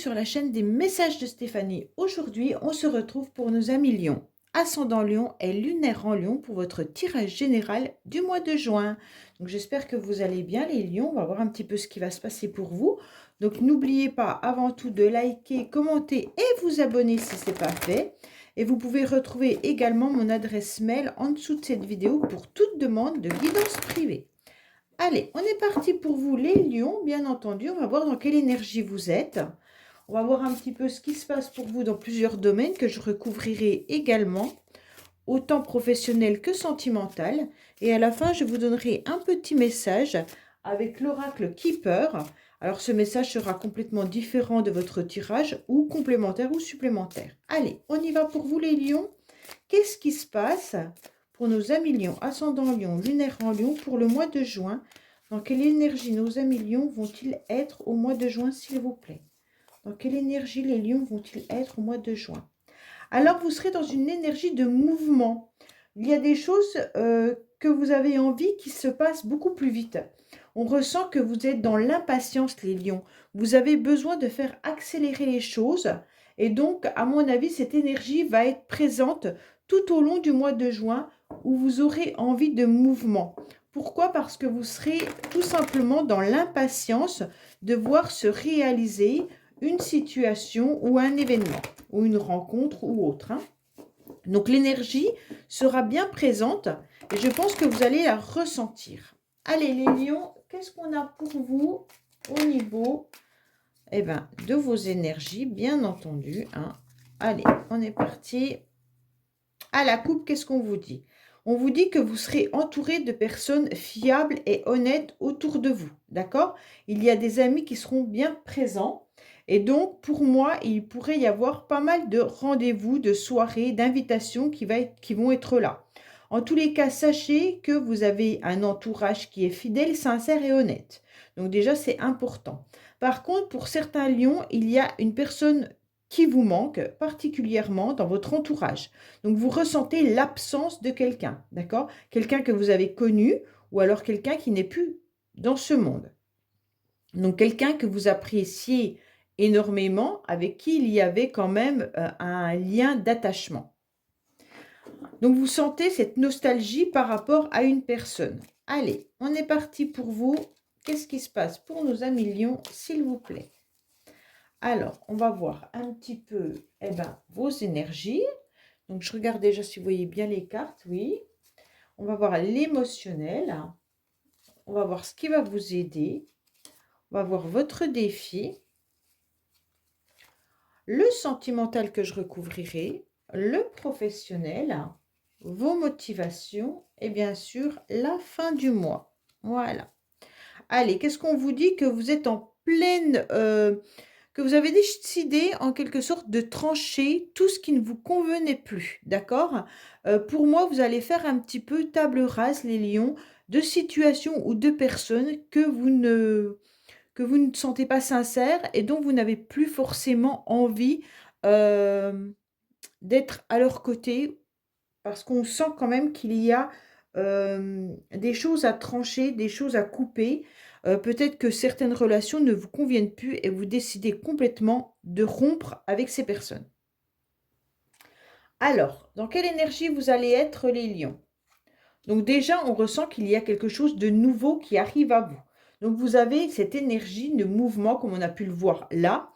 sur la chaîne des messages de Stéphanie. Aujourd'hui, on se retrouve pour nos amis Lion. Ascendant Lion et lunaire en Lion pour votre tirage général du mois de juin. Donc j'espère que vous allez bien les Lions. On va voir un petit peu ce qui va se passer pour vous. Donc n'oubliez pas avant tout de liker, commenter et vous abonner si ce n'est pas fait. Et vous pouvez retrouver également mon adresse mail en dessous de cette vidéo pour toute demande de guidance privée. Allez, on est parti pour vous les lions, bien entendu. On va voir dans quelle énergie vous êtes. On va voir un petit peu ce qui se passe pour vous dans plusieurs domaines que je recouvrirai également, autant professionnel que sentimental. Et à la fin, je vous donnerai un petit message avec l'oracle Keeper. Alors, ce message sera complètement différent de votre tirage ou complémentaire ou supplémentaire. Allez, on y va pour vous les lions. Qu'est-ce qui se passe pour nos amis lions, ascendant lion, lunaire en lion pour le mois de juin? Dans quelle énergie nos amis lions vont-ils être au mois de juin, s'il vous plaît? Dans quelle énergie les lions vont-ils être au mois de juin? Alors, vous serez dans une énergie de mouvement. Il y a des choses que vous avez envie qui se passent beaucoup plus vite. On ressent que vous êtes dans l'impatience, les lions. Vous avez besoin de faire accélérer les choses. Et donc, à mon avis, cette énergie va être présente tout au long du mois de juin où vous aurez envie de mouvement. Pourquoi? Parce que vous serez tout simplement dans l'impatience de voir se réaliser une situation ou un événement, ou une rencontre ou autre. Donc l'énergie sera bien présente et je pense que vous allez la ressentir. Allez les lions, qu'est-ce qu'on a pour vous au niveau de vos énergies, bien entendu. Allez, on est parti. À la coupe, qu'est-ce qu'on vous dit? On vous dit que vous serez entouré de personnes fiables et honnêtes autour de vous, d'accord? Il y a des amis qui seront bien présents. Et donc, pour moi, il pourrait y avoir pas mal de rendez-vous, de soirées, d'invitations qui vont être là. En tous les cas, sachez que vous avez un entourage qui est fidèle, sincère et honnête. Donc déjà, c'est important. Par contre, pour certains lions, il y a une personne qui vous manque particulièrement dans votre entourage. Donc, vous ressentez l'absence de quelqu'un, d'accord? Quelqu'un que vous avez connu ou alors quelqu'un qui n'est plus dans ce monde. Donc, quelqu'un que vous appréciez énormément, avec qui il y avait quand même un lien d'attachement. Donc, vous sentez cette nostalgie par rapport à une personne. Allez, on est parti pour vous. Qu'est-ce qui se passe pour nos amis lions, s'il vous plaît? Alors, on va voir un petit peu vos énergies. Donc, je regarde déjà si vous voyez bien les cartes, oui. On va voir l'émotionnel. On va voir ce qui va vous aider. On va voir votre défi. Le sentimental que je recouvrirai. Le professionnel. Vos motivations. Et bien sûr, la fin du mois. Voilà. Allez, qu'est-ce qu'on vous dit? Que vous êtes en pleine... que vous avez décidé en quelque sorte de trancher tout ce qui ne vous convenait plus, d'accord? Pour moi, vous allez faire un petit peu table rase, les lions, de situations ou de personnes que vous ne sentez pas sincères et dont vous n'avez plus forcément envie d'être à leur côté, parce qu'on sent quand même qu'il y a des choses à trancher, des choses à couper. Peut-être que certaines relations ne vous conviennent plus et vous décidez complètement de rompre avec ces personnes. Alors, dans quelle énergie vous allez être les lions? Donc déjà, on ressent qu'il y a quelque chose de nouveau qui arrive à vous. Donc vous avez cette énergie de mouvement, comme on a pu le voir là,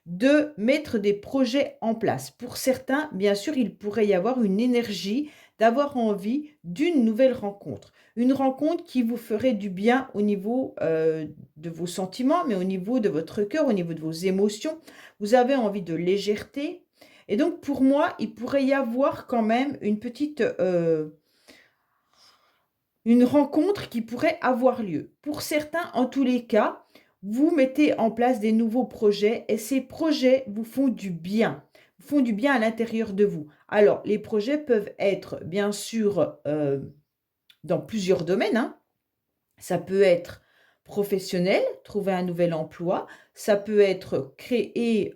de mettre des projets en place. Pour certains, bien sûr, il pourrait y avoir une énergie d'avoir envie d'une nouvelle rencontre. Une rencontre qui vous ferait du bien au niveau de vos sentiments, mais au niveau de votre cœur, au niveau de vos émotions. Vous avez envie de légèreté. Et donc, pour moi, il pourrait y avoir quand même une petite... une rencontre qui pourrait avoir lieu. Pour certains, en tous les cas, vous mettez en place des nouveaux projets et ces projets vous font du bien, vous font du bien à l'intérieur de vous. Alors, les projets peuvent être bien sûr dans plusieurs domaines. Ça peut être professionnel, trouver un nouvel emploi, ça peut être créer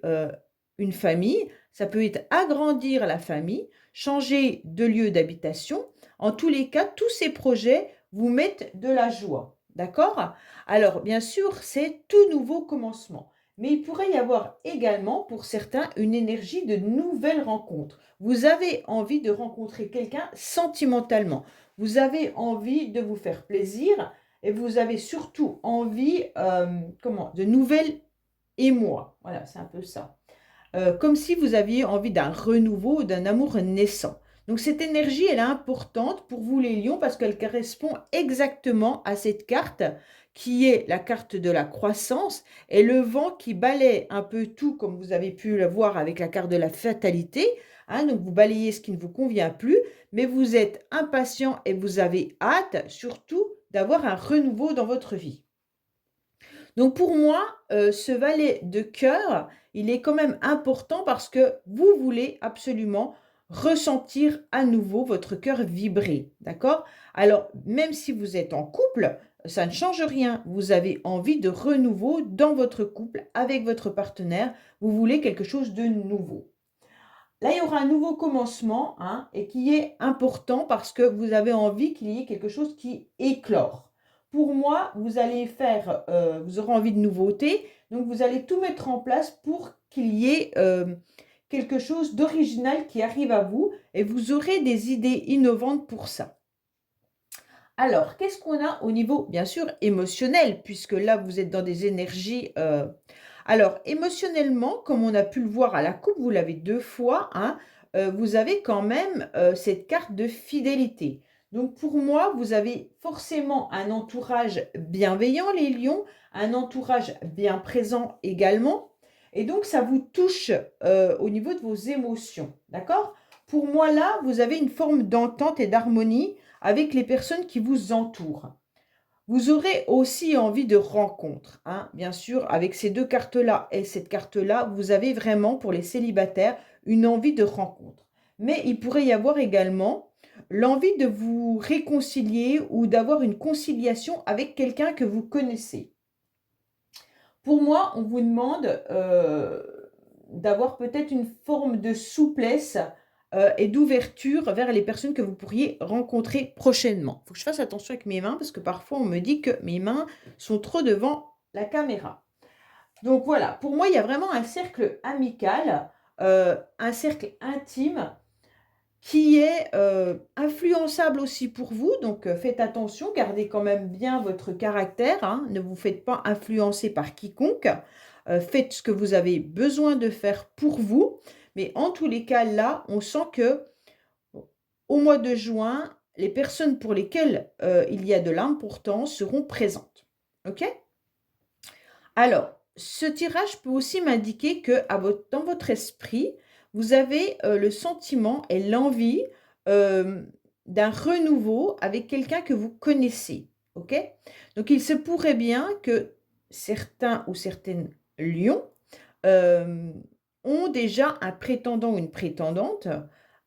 une famille, ça peut être agrandir la famille, changer de lieu d'habitation. En tous les cas, tous ces projets vous mettent de la joie. D'accord? Alors, bien sûr, c'est tout nouveau commencement. Mais il pourrait y avoir également, pour certains, une énergie de nouvelles rencontres. Vous avez envie de rencontrer quelqu'un sentimentalement. Vous avez envie de vous faire plaisir et vous avez surtout envie, de nouvelles émois. Voilà, c'est un peu ça. Comme si vous aviez envie d'un renouveau, d'un amour naissant. Donc cette énergie, elle est importante pour vous les lions parce qu'elle correspond exactement à cette carte qui est la carte de la croissance et le vent qui balaie un peu tout comme vous avez pu le voir avec la carte de la fatalité. Hein, donc vous balayez ce qui ne vous convient plus, mais vous êtes impatient et vous avez hâte surtout d'avoir un renouveau dans votre vie. Donc pour moi, ce valet de cœur, il est quand même important parce que vous voulez absolument ressentir à nouveau votre cœur vibrer, d'accord? Alors, même si vous êtes en couple, ça ne change rien. Vous avez envie de renouveau dans votre couple, avec votre partenaire. Vous voulez quelque chose de nouveau. Là, il y aura un nouveau commencement, hein, et qui est important parce que vous avez envie qu'il y ait quelque chose qui éclore. Pour moi, vous aurez envie de nouveautés, donc vous allez tout mettre en place pour qu'il y ait quelque chose d'original qui arrive à vous et vous aurez des idées innovantes pour ça. Alors, qu'est-ce qu'on a au niveau, bien sûr, émotionnel, puisque là, vous êtes dans des énergies. Alors, émotionnellement, comme on a pu le voir à la coupe, vous l'avez 2 fois, hein, vous avez quand même cette carte de fidélité. Donc, pour moi, vous avez forcément un entourage bienveillant, les lions, un entourage bien présent également. Et donc, ça vous touche au niveau de vos émotions, d'accord? Pour moi, là, vous avez une forme d'entente et d'harmonie avec les personnes qui vous entourent. Vous aurez aussi envie de rencontres, hein, bien sûr, avec ces 2 cartes-là et cette carte-là, vous avez vraiment, pour les célibataires, une envie de rencontre. Mais il pourrait y avoir également l'envie de vous réconcilier ou d'avoir une conciliation avec quelqu'un que vous connaissez. Pour moi, on vous demande d'avoir peut-être une forme de souplesse et d'ouverture vers les personnes que vous pourriez rencontrer prochainement. Il faut que je fasse attention avec mes mains parce que parfois on me dit que mes mains sont trop devant la caméra. Donc voilà, pour moi, il y a vraiment un cercle amical, un cercle intime qui est influençable aussi pour vous. Donc faites attention, gardez quand même bien votre caractère, hein, ne vous faites pas influencer par quiconque. Faites ce que vous avez besoin de faire pour vous. Mais en tous les cas, là, on sent que au mois de juin, les personnes pour lesquelles il y a de l'importance seront présentes. OK? Alors, ce tirage peut aussi m'indiquer que dans votre esprit, vous avez le sentiment et l'envie d'un renouveau avec quelqu'un que vous connaissez. OK? Donc, il se pourrait bien que certains ou certaines lions euh, ont déjà un prétendant ou une prétendante.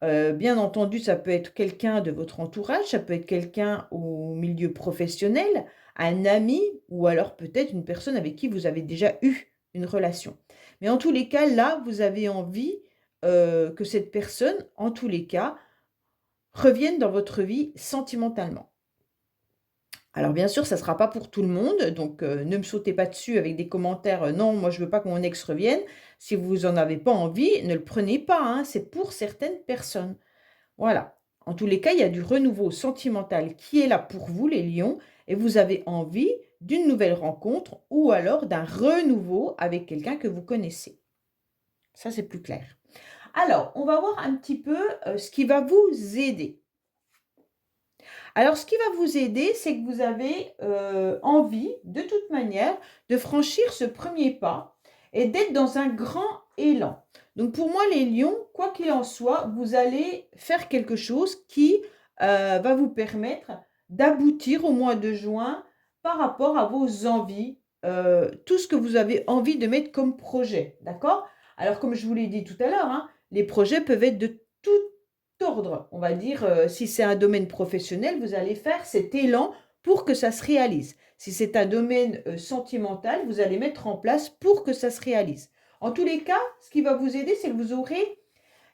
Bien entendu, ça peut être quelqu'un de votre entourage, ça peut être quelqu'un au milieu professionnel, un ami ou alors peut-être une personne avec qui vous avez déjà eu une relation. Mais en tous les cas, là, vous avez envie que cette personne, en tous les cas, revienne dans votre vie sentimentalement. Alors bien sûr, ça ne sera pas pour tout le monde, donc ne me sautez pas dessus avec des commentaires, «Non, moi je veux pas que mon ex revienne». Si vous en avez pas envie, ne le prenez pas, hein, c'est pour certaines personnes. Voilà. En tous les cas, il y a du renouveau sentimental qui est là pour vous, les lions, et vous avez envie d'une nouvelle rencontre ou alors d'un renouveau avec quelqu'un que vous connaissez. Ça, c'est plus clair. Alors, on va voir un petit peu ce qui va vous aider. Alors, ce qui va vous aider, c'est que vous avez envie, de toute manière, de franchir ce premier pas et d'être dans un grand élan. Donc, pour moi, les lions, quoi qu'il en soit, vous allez faire quelque chose qui va vous permettre d'aboutir au mois de juin par rapport à vos envies, tout ce que vous avez envie de mettre comme projet. D'accord? Alors, comme je vous l'ai dit tout à l'heure, hein, les projets peuvent être de tout ordre. On va dire, si c'est un domaine professionnel, vous allez faire cet élan pour que ça se réalise. Si c'est un domaine sentimental, vous allez mettre en place pour que ça se réalise. En tous les cas, ce qui va vous aider, c'est que vous aurez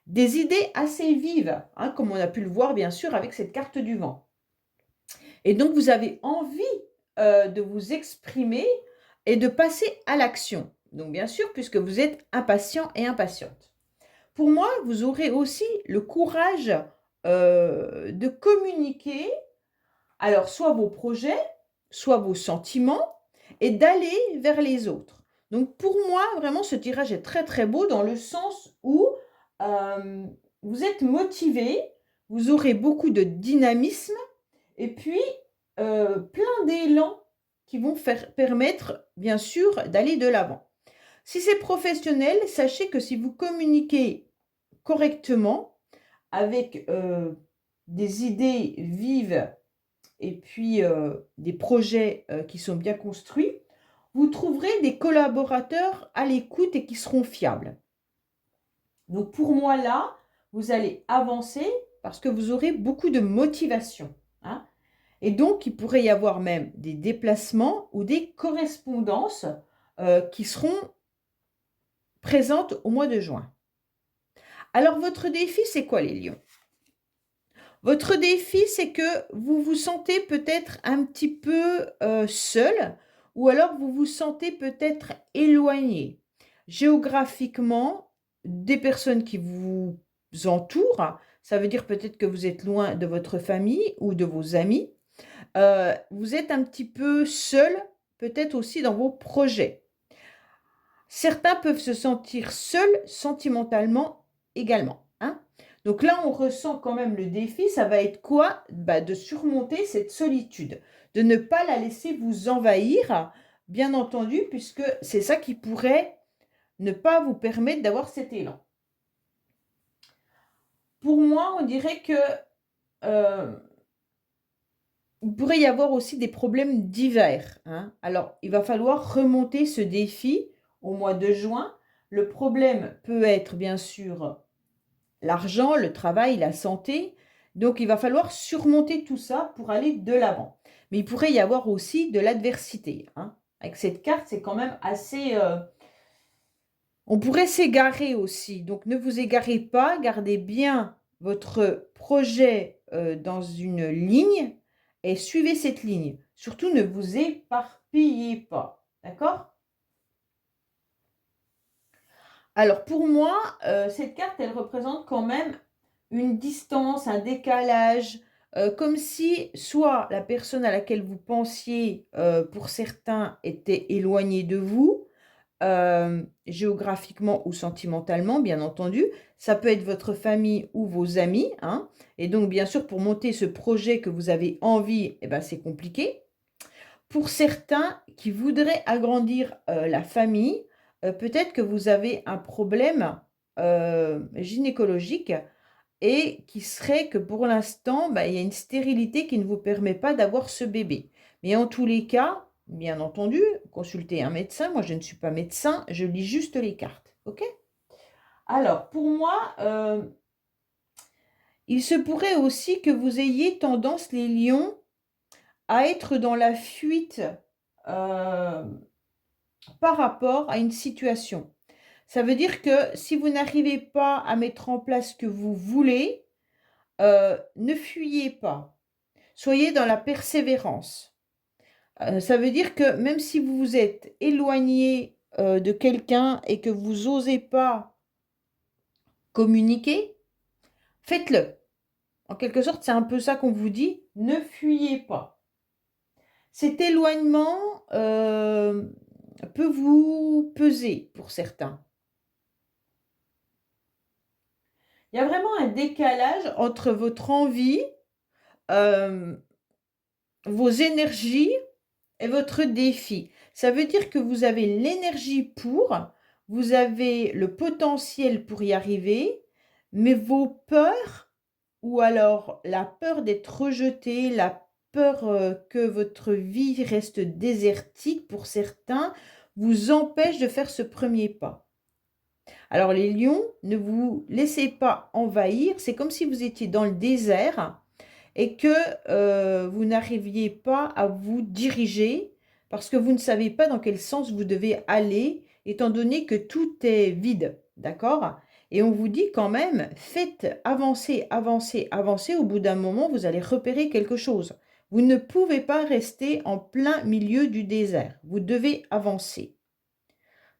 des idées assez vives, hein, comme on a pu le voir bien sûr avec cette carte du vent. Et donc, vous avez envie de vous exprimer et de passer à l'action. Donc, bien sûr, puisque vous êtes impatient et impatiente. Pour moi, vous aurez aussi le courage de communiquer, alors soit vos projets, soit vos sentiments, et d'aller vers les autres. Donc, pour moi, vraiment, ce tirage est très, très beau dans le sens où euh, vous êtes motivé, vous aurez beaucoup de dynamisme, et puis plein d'élan qui vont permettre, bien sûr, d'aller de l'avant. Si c'est professionnel, sachez que si vous communiquez correctement, avec des idées vives et puis des projets qui sont bien construits, vous trouverez des collaborateurs à l'écoute et qui seront fiables. Donc pour moi là, vous allez avancer parce que vous aurez beaucoup de motivation, hein. Et donc, il pourrait y avoir même des déplacements ou des correspondances qui seront présentes au mois de juin. Alors, votre défi, c'est quoi les lions? Votre défi, c'est que vous vous sentez peut-être un petit peu seul ou alors vous vous sentez peut-être éloigné géographiquement des personnes qui vous entourent. Ça veut dire peut-être que vous êtes loin de votre famille ou de vos amis. Vous êtes un petit peu seul, peut-être aussi dans vos projets. Certains peuvent se sentir seuls sentimentalement également, hein. Donc là, on ressent quand même le défi, ça va être quoi? Bah, de surmonter cette solitude, de ne pas la laisser vous envahir, bien entendu, puisque c'est ça qui pourrait ne pas vous permettre d'avoir cet élan. Pour moi, on dirait que euh, il pourrait y avoir aussi des problèmes divers, hein. Alors, il va falloir remonter ce défi au mois de juin. Le problème peut être bien sûr l'argent, le travail, la santé. Donc, il va falloir surmonter tout ça pour aller de l'avant. Mais il pourrait y avoir aussi de l'adversité, hein. Avec cette carte, c'est quand même assez... on pourrait s'égarer aussi. Donc, ne vous égarez pas. Gardez bien votre projet dans une ligne et suivez cette ligne. Surtout, ne vous éparpillez pas. D'accord? Alors, pour moi, cette carte, elle représente quand même une distance, un décalage, comme si soit la personne à laquelle vous pensiez, pour certains, était éloignée de vous, géographiquement ou sentimentalement, bien entendu. Ça peut être votre famille ou vos amis, hein. Et donc, bien sûr, pour monter ce projet que vous avez envie, eh ben, c'est compliqué. Pour certains qui voudraient agrandir la famille, peut-être que vous avez un problème gynécologique et qui serait que pour l'instant, bah, il y a une stérilité qui ne vous permet pas d'avoir ce bébé. Mais en tous les cas, bien entendu, consultez un médecin. Moi, je ne suis pas médecin, je lis juste les cartes. OK? Alors, pour moi, il se pourrait aussi que vous ayez tendance, les lions, à être dans la fuite euh, par rapport à une situation. Ça veut dire que si vous n'arrivez pas à mettre en place ce que vous voulez, ne fuyez pas. Soyez dans la persévérance. Ça veut dire que même si vous vous êtes éloigné de quelqu'un et que vous n'osez pas communiquer, faites-le. En quelque sorte, c'est un peu ça qu'on vous dit, ne fuyez pas. Cet éloignement peut vous peser pour certains. Il y a vraiment un décalage entre votre envie, euh, vos énergies et votre défi. Ça veut dire que vous avez l'énergie pour, vous avez le potentiel pour y arriver, mais vos peurs, ou alors la peur d'être rejeté, la peur que votre vie reste désertique pour certains, vous empêche de faire ce premier pas. Alors les lions, ne vous laissez pas envahir, c'est comme si vous étiez dans le désert et que vous n'arriviez pas à vous diriger parce que vous ne savez pas dans quel sens vous devez aller, étant donné que tout est vide, d'accord? Et on vous dit quand même, faites avancer, avancer, avancer, au bout d'un moment, vous allez repérer quelque chose. Vous ne pouvez pas rester en plein milieu du désert, vous devez avancer.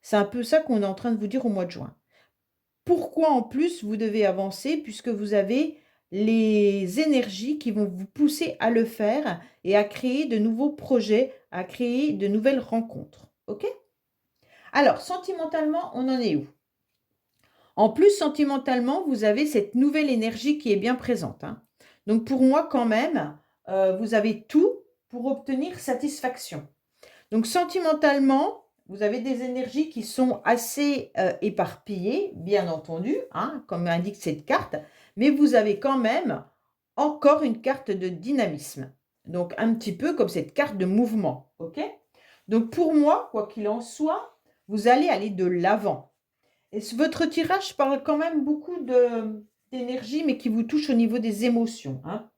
C'est un peu ça qu'on est en train de vous dire au mois de juin. Pourquoi en plus vous devez avancer puisque vous avez les énergies qui vont vous pousser à le faire et à créer de nouveaux projets, à créer de nouvelles rencontres. OK? Alors, sentimentalement, on en est où? En plus, sentimentalement, vous avez cette nouvelle énergie qui est bien présente, hein. Donc pour moi quand même, vous avez tout pour obtenir satisfaction. Donc sentimentalement, vous avez des énergies qui sont assez, éparpillées, bien entendu, hein, comme indique cette carte, mais vous avez quand même encore une carte de dynamisme. Donc un petit peu comme cette carte de mouvement, OK? Donc pour moi, quoi qu'il en soit, vous allez aller de l'avant. Et votre tirage parle quand même beaucoup d'énergie, mais qui vous touche au niveau des émotions, hein.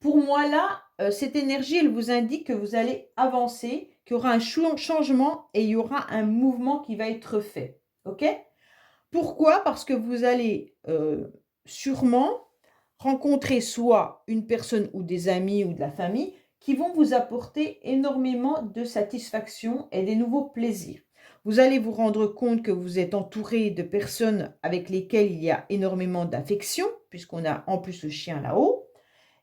Pour moi là, cette énergie, elle vous indique que vous allez avancer, qu'il y aura un changement et il y aura un mouvement qui va être fait. OK? Pourquoi? Parce que vous allez, sûrement rencontrer soit une personne ou des amis ou de la famille qui vont vous apporter énormément de satisfaction et des nouveaux plaisirs. Vous allez vous rendre compte que vous êtes entouré de personnes avec lesquelles il y a énormément d'affection, puisqu'on a en plus le chien là-haut.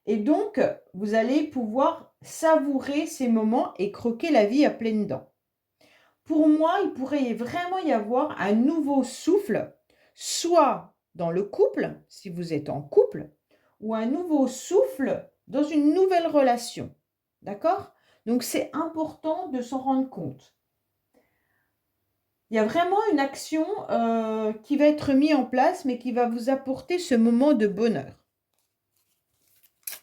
Et donc, vous allez pouvoir savourer ces moments et croquer la vie à pleines dents. Pour moi, il pourrait vraiment y avoir un nouveau souffle, soit dans le couple, si vous êtes en couple, ou un nouveau souffle dans une nouvelle relation. D'accord? Donc, c'est important de s'en rendre compte. Il y a vraiment une action qui va être mise en place, mais qui va vous apporter ce moment de bonheur.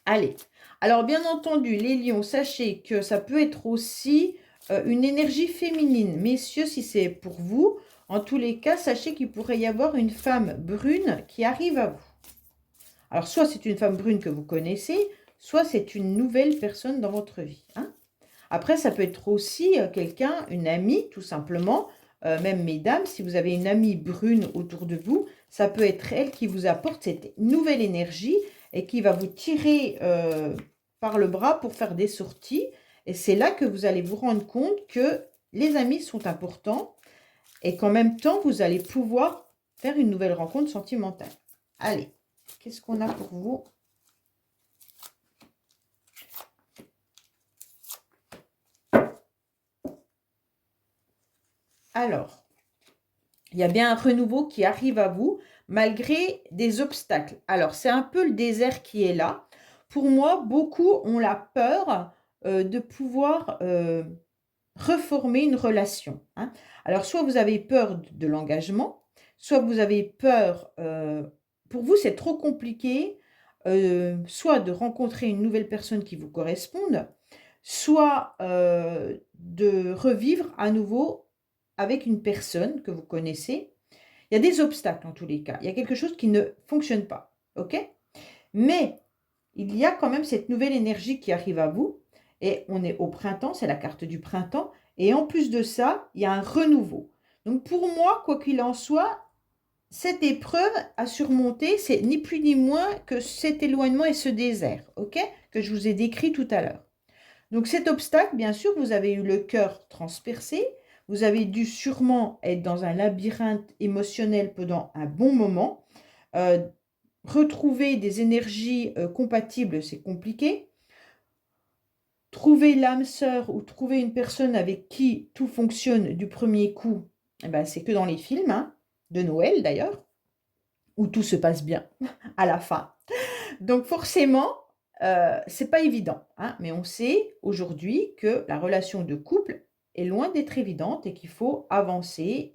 Allez, alors bien entendu, les lions, sachez que ça peut être aussi une énergie féminine. Messieurs, si c'est pour vous, en tous les cas, sachez qu'il pourrait y avoir une femme brune qui arrive à vous. Alors, soit c'est une femme brune que vous connaissez, soit c'est une nouvelle personne dans votre vie, hein. Après, ça peut être aussi quelqu'un, une amie, tout simplement. Même mesdames, si vous avez une amie brune autour de vous, ça peut être elle qui vous apporte cette nouvelle énergie et qui va vous tirer par le bras pour faire des sorties. Et c'est là que vous allez vous rendre compte que les amis sont importants et qu'en même temps, vous allez pouvoir faire une nouvelle rencontre sentimentale. Allez, qu'est-ce qu'on a pour vous? Alors, il y a bien un renouveau qui arrive à vous malgré des obstacles. Alors, c'est un peu le désert qui est là. Pour moi, beaucoup ont la peur de pouvoir reformer une relation, hein. Alors, soit vous avez peur de l'engagement, soit vous avez peur, pour vous, c'est trop compliqué, soit de rencontrer une nouvelle personne qui vous corresponde, soit de revivre à nouveau avec une personne que vous connaissez. Il y a des obstacles en tous les cas. Il y a quelque chose qui ne fonctionne pas. OK? Mais il y a quand même cette nouvelle énergie qui arrive à vous. Et on est au printemps, c'est la carte du printemps. Et en plus de ça, il y a un renouveau. Donc pour moi, quoi qu'il en soit, cette épreuve à surmonter, c'est ni plus ni moins que cet éloignement et ce désert, OK? Que je vous ai décrit tout à l'heure. Donc cet obstacle, bien sûr, vous avez eu le cœur transpercé, vous avez dû sûrement être dans un labyrinthe émotionnel pendant un bon moment. Euh, Retrouver des énergies compatibles, c'est compliqué. Trouver l'âme sœur ou trouver une personne avec qui tout fonctionne du premier coup, eh ben, c'est que dans les films, hein, de Noël d'ailleurs, où tout se passe bien à la fin. Donc forcément, c'est pas évident, hein, mais on sait aujourd'hui que la relation de couple est loin d'être évidente et qu'il faut avancer,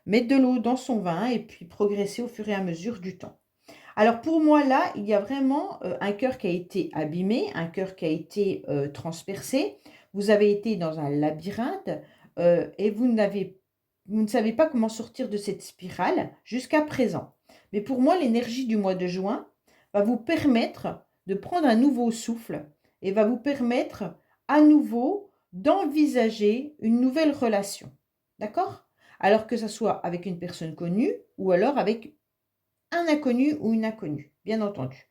mettre de l'eau dans son vin et puis progresser au fur et à mesure du temps. Alors pour moi là, il y a vraiment, un cœur qui a été abîmé, un cœur qui a été, transpercé. Vous avez été dans un labyrinthe, et vous ne savez pas comment sortir de cette spirale jusqu'à présent. Mais pour moi, l'énergie du mois de juin va vous permettre de prendre un nouveau souffle et va vous permettre à nouveau d'envisager une nouvelle relation. D'accord? Alors que ça soit avec une personne connue ou alors avec un inconnu ou une inconnue, bien entendu.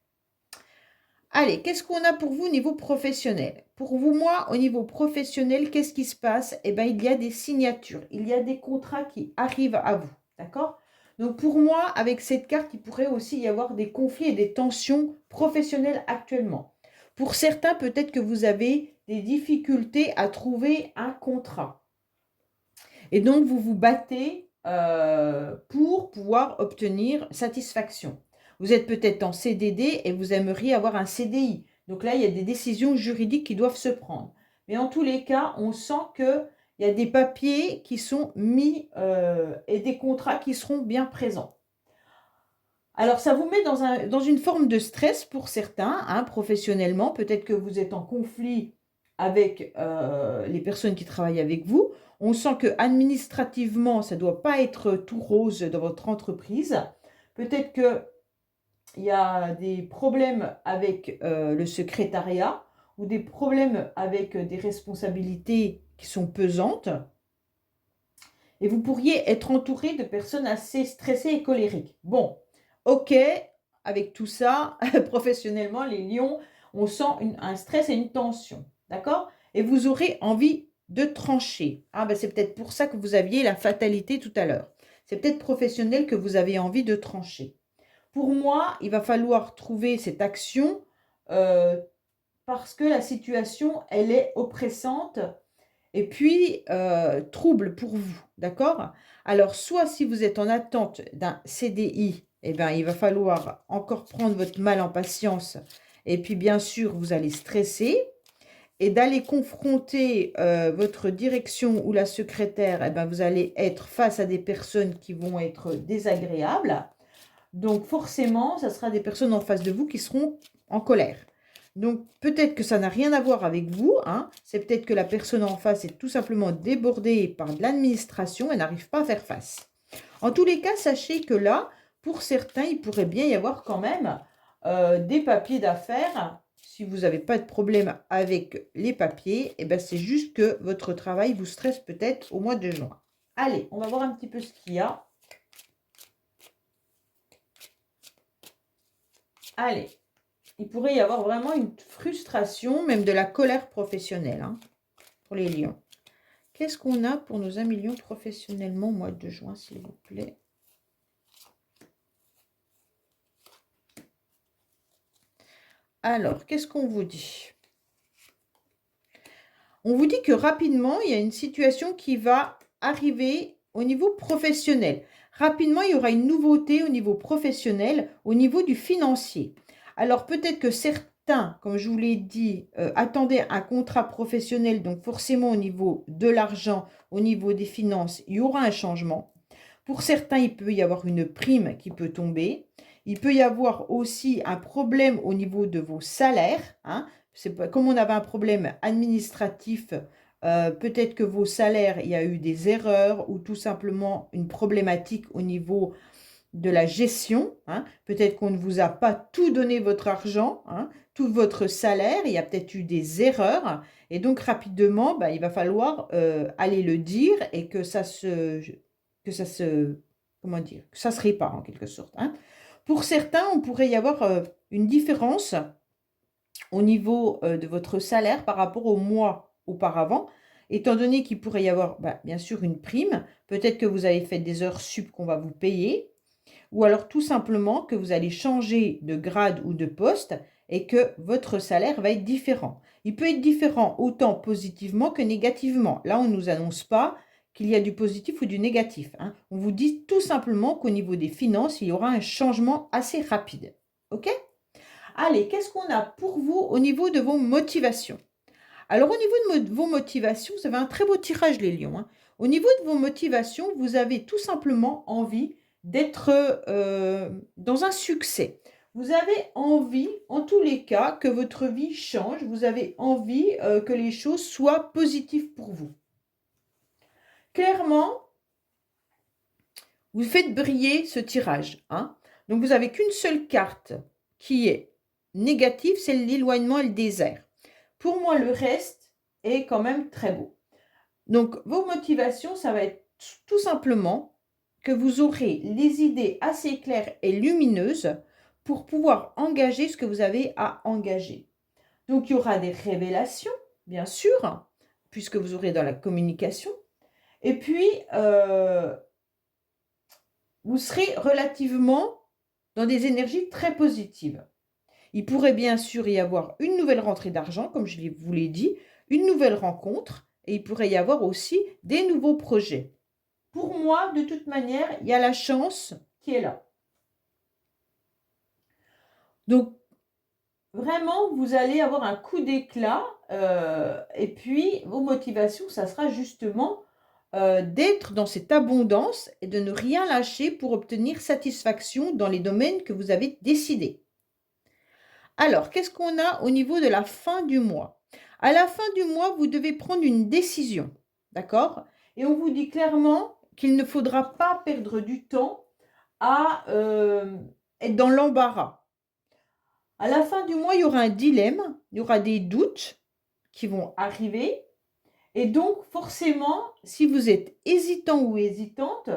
Allez, qu'est-ce qu'on a pour vous au niveau professionnel? Pour vous, moi, au niveau professionnel, qu'est-ce qui se passe? Eh bien, il y a des signatures, il y a des contrats qui arrivent à vous, d'accord? Donc, pour moi, avec cette carte, il pourrait aussi y avoir des conflits et des tensions professionnelles actuellement. Pour certains, peut-être que vous avez des difficultés à trouver un contrat. Et donc, vous vous battez pour pouvoir obtenir satisfaction. Vous êtes peut-être en CDD et vous aimeriez avoir un CDI. Donc là, il y a des décisions juridiques qui doivent se prendre. Mais en tous les cas, on sent qu'il y a des papiers qui sont mis et des contrats qui seront bien présents. Alors, ça vous met dans une forme de stress pour certains, hein, professionnellement. Peut-être que vous êtes en conflit avec les personnes qui travaillent avec vous. On sent que administrativement, ça ne doit pas être tout rose dans votre entreprise. Peut-être qu'il y a des problèmes avec le secrétariat ou des problèmes avec des responsabilités qui sont pesantes. Et vous pourriez être entouré de personnes assez stressées et colériques. Bon, ok, avec tout ça, professionnellement, les lions, on sent un stress et une tension, d'accord? Et vous aurez envie de trancher. Ah ben c'est peut-être pour ça que vous aviez la fatalité tout à l'heure. C'est peut-être professionnel que vous avez envie de trancher. Pour moi, il va falloir trouver cette action parce que la situation, elle est oppressante et puis trouble pour vous, d'accord? Alors, soit si vous êtes en attente d'un CDI, eh bien, il va falloir encore prendre votre mal en patience et puis bien sûr, vous allez stresser et d'aller confronter votre direction ou la secrétaire, eh bien, vous allez être face à des personnes qui vont être désagréables. Donc forcément, ça sera des personnes en face de vous qui seront en colère. Donc peut-être que ça n'a rien à voir avec vous, hein. C'est peut-être que la personne en face est tout simplement débordée par de l'administration et n'arrive pas à faire face. En tous les cas, sachez que là, pour certains, il pourrait bien y avoir quand même des papiers d'affaires. Si vous n'avez pas de problème avec les papiers, eh ben c'est juste que votre travail vous stresse peut-être au mois de juin. Allez, on va voir un petit peu ce qu'il y a. Allez, il pourrait y avoir vraiment une frustration, même de la colère professionnelle, hein, pour les lions. Qu'est-ce qu'on a pour nos amis lions professionnellement au mois de juin, s'il vous plaît? Alors, qu'est-ce qu'on vous dit? On vous dit que rapidement, il y a une situation qui va arriver au niveau professionnel. Rapidement, il y aura une nouveauté au niveau professionnel, au niveau du financier. Alors, peut-être que certains, comme je vous l'ai dit, attendaient un contrat professionnel, donc forcément au niveau de l'argent, au niveau des finances, il y aura un changement. Pour certains, il peut y avoir une prime qui peut tomber. Il peut y avoir aussi un problème au niveau de vos salaires, hein. Comme on avait un problème administratif, peut-être que vos salaires, il y a eu des erreurs ou tout simplement une problématique au niveau de la gestion, hein. Peut-être qu'on ne vous a pas tout donné votre argent, hein, tout votre salaire, il y a peut-être eu des erreurs. Et donc rapidement, il va falloir aller le dire et que ça se, comment dire, que ça se répare en quelque sorte, hein. Pour certains, on pourrait y avoir une différence au niveau de votre salaire par rapport au mois auparavant, étant donné qu'il pourrait y avoir bien sûr une prime, peut-être que vous avez fait des heures sup qu'on va vous payer, ou alors tout simplement que vous allez changer de grade ou de poste et que votre salaire va être différent. Il peut être différent autant positivement que négativement. Là, on ne nous annonce pas qu'il y a du positif ou du négatif, hein. On vous dit tout simplement qu'au niveau des finances, il y aura un changement assez rapide. OK? Allez, qu'est-ce qu'on a pour vous au niveau de vos motivations? Alors, au niveau de vos motivations, vous avez un très beau tirage, les lions, hein. Au niveau de vos motivations, vous avez tout simplement envie d'être dans un succès. Vous avez envie, en tous les cas, que votre vie change. Vous avez envie que les choses soient positives pour vous. Clairement, vous faites briller ce tirage, hein. Donc, vous n'avez qu'une seule carte qui est négative, c'est l'éloignement et le désert. Pour moi, le reste est quand même très beau. Donc, vos motivations, ça va être tout simplement que vous aurez les idées assez claires et lumineuses pour pouvoir engager ce que vous avez à engager. Donc, il y aura des révélations, bien sûr, puisque vous aurez dans la communication. Et puis, vous serez relativement dans des énergies très positives. Il pourrait bien sûr y avoir une nouvelle rentrée d'argent, comme je vous l'ai dit, une nouvelle rencontre, et il pourrait y avoir aussi des nouveaux projets. Pour moi, de toute manière, il y a la chance qui est là. Donc, vraiment, vous allez avoir un coup d'éclat, et puis vos motivations, ça sera justement d'être dans cette abondance et de ne rien lâcher pour obtenir satisfaction dans les domaines que vous avez décidés. Alors, qu'est-ce qu'on a au niveau de la fin du mois? À la fin du mois, vous devez prendre une décision, d'accord? Et on vous dit clairement qu'il ne faudra pas perdre du temps à être dans l'embarras. À la fin du mois, il y aura un dilemme, il y aura des doutes qui vont arriver. Et donc, forcément, si vous êtes hésitant ou hésitante,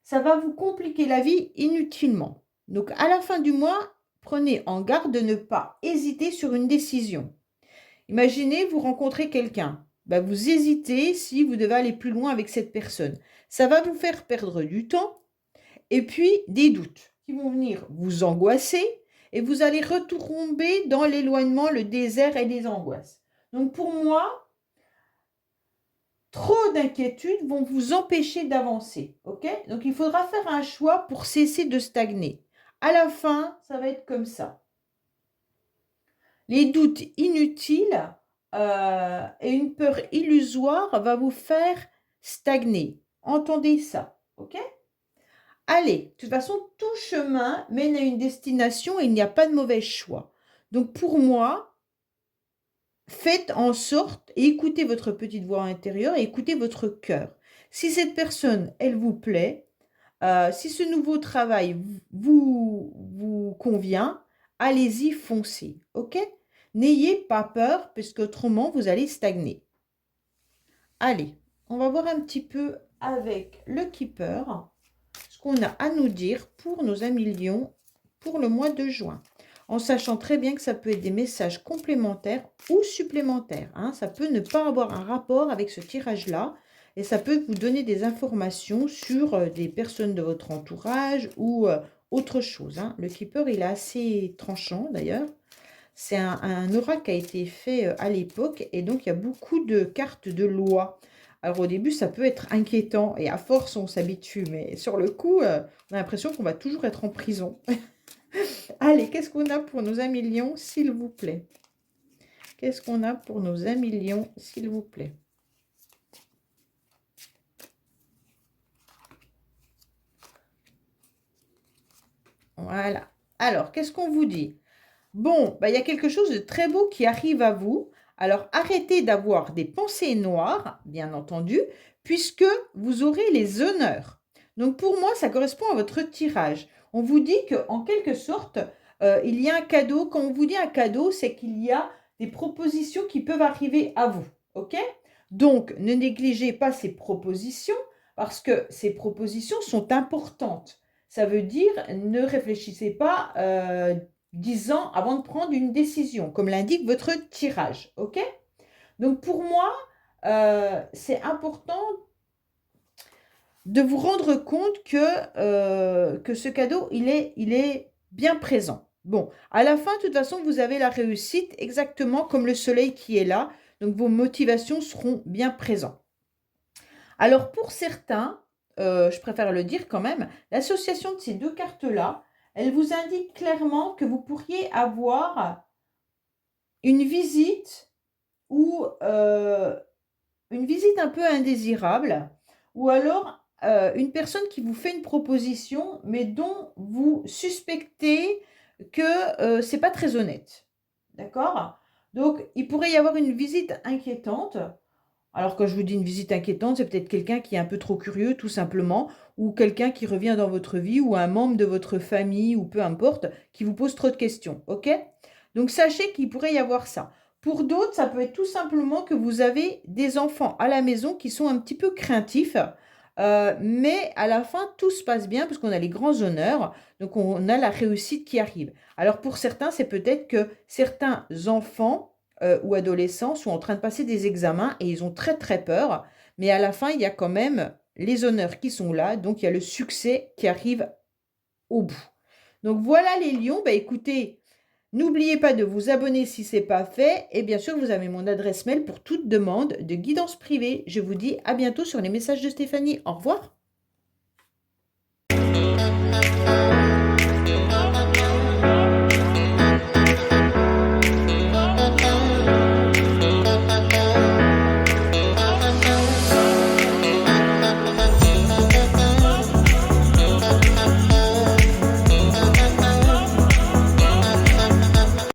ça va vous compliquer la vie inutilement. Donc, à la fin du mois, prenez en garde de ne pas hésiter sur une décision. Imaginez, vous rencontrez quelqu'un. Ben, vous hésitez si vous devez aller plus loin avec cette personne. Ça va vous faire perdre du temps et puis des doutes qui vont venir vous angoisser et vous allez retomber dans l'éloignement, le désert et les angoisses. Donc, pour moi, trop d'inquiétudes vont vous empêcher d'avancer, ok? Donc, il faudra faire un choix pour cesser de stagner. À la fin, ça va être comme ça. Les doutes inutiles et une peur illusoire va vous faire stagner. Entendez ça, ok? Allez, de toute façon, tout chemin mène à une destination et il n'y a pas de mauvais choix. Donc, pour moi, faites en sorte et écoutez votre petite voix intérieure et écoutez votre cœur. Si cette personne, elle vous plaît, si ce nouveau travail vous convient, allez-y, foncez, ok? N'ayez pas peur, parce qu'autrement, vous allez stagner. Allez, on va voir un petit peu avec le Keeper ce qu'on a à nous dire pour nos amis lions pour le mois de juin. En sachant très bien que ça peut être des messages complémentaires ou supplémentaires. Hein. Ça peut ne pas avoir un rapport avec ce tirage-là. Et ça peut vous donner des informations sur des personnes de votre entourage ou autre chose. Hein. Le Keeper, il est assez tranchant d'ailleurs. C'est un oracle qui a été fait à l'époque. Et donc, il y a beaucoup de cartes de loi. Alors, au début, ça peut être inquiétant. Et à force, on s'habitue. Mais sur le coup, on a l'impression qu'on va toujours être en prison. Allez, qu'est-ce qu'on a pour nos amis lions, s'il vous plaît? Qu'est-ce qu'on a pour nos amis lions, s'il vous plaît? Voilà. Alors, qu'est-ce qu'on vous dit? Bon, bah, il y a quelque chose de très beau qui arrive à vous. Alors, arrêtez d'avoir des pensées noires, bien entendu, puisque vous aurez les honneurs. Donc, pour moi, ça correspond à votre tirage. On vous dit qu'en quelque sorte, il y a un cadeau. Quand on vous dit un cadeau, c'est qu'il y a des propositions qui peuvent arriver à vous. OK? Donc, ne négligez pas ces propositions parce que ces propositions sont importantes. Ça veut dire, ne réfléchissez pas 10 ans avant de prendre une décision, comme l'indique votre tirage. OK? Donc, pour moi, c'est important de vous rendre compte que ce cadeau, il est bien présent. Bon, à la fin, de toute façon, vous avez la réussite exactement comme le soleil qui est là. Donc, vos motivations seront bien présentes. Alors, pour certains, je préfère le dire quand même, l'association de ces deux cartes-là, elle vous indique clairement que vous pourriez avoir une visite ou une visite un peu indésirable ou alors une personne qui vous fait une proposition mais dont vous suspectez que c'est pas très honnête. D'accord? Donc, il pourrait y avoir une visite inquiétante. Alors, quand je vous dis une visite inquiétante, c'est peut-être quelqu'un qui est un peu trop curieux, tout simplement, ou quelqu'un qui revient dans votre vie, ou un membre de votre famille, ou peu importe, qui vous pose trop de questions, ok? Donc, sachez qu'il pourrait y avoir ça. Pour d'autres, ça peut être tout simplement que vous avez des enfants à la maison qui sont un petit peu craintifs, Mais à la fin, tout se passe bien parce qu'on a les grands honneurs, donc on a la réussite qui arrive. Alors pour certains, c'est peut-être que certains enfants ou adolescents sont en train de passer des examens et ils ont très très peur, mais à la fin, il y a quand même les honneurs qui sont là, donc il y a le succès qui arrive au bout. Donc voilà les lions, bah écoutez, n'oubliez pas de vous abonner si ce n'est pas fait et bien sûr vous avez mon adresse mail pour toute demande de guidance privée. Je vous dis à bientôt sur les messages de Stéphanie. Au revoir.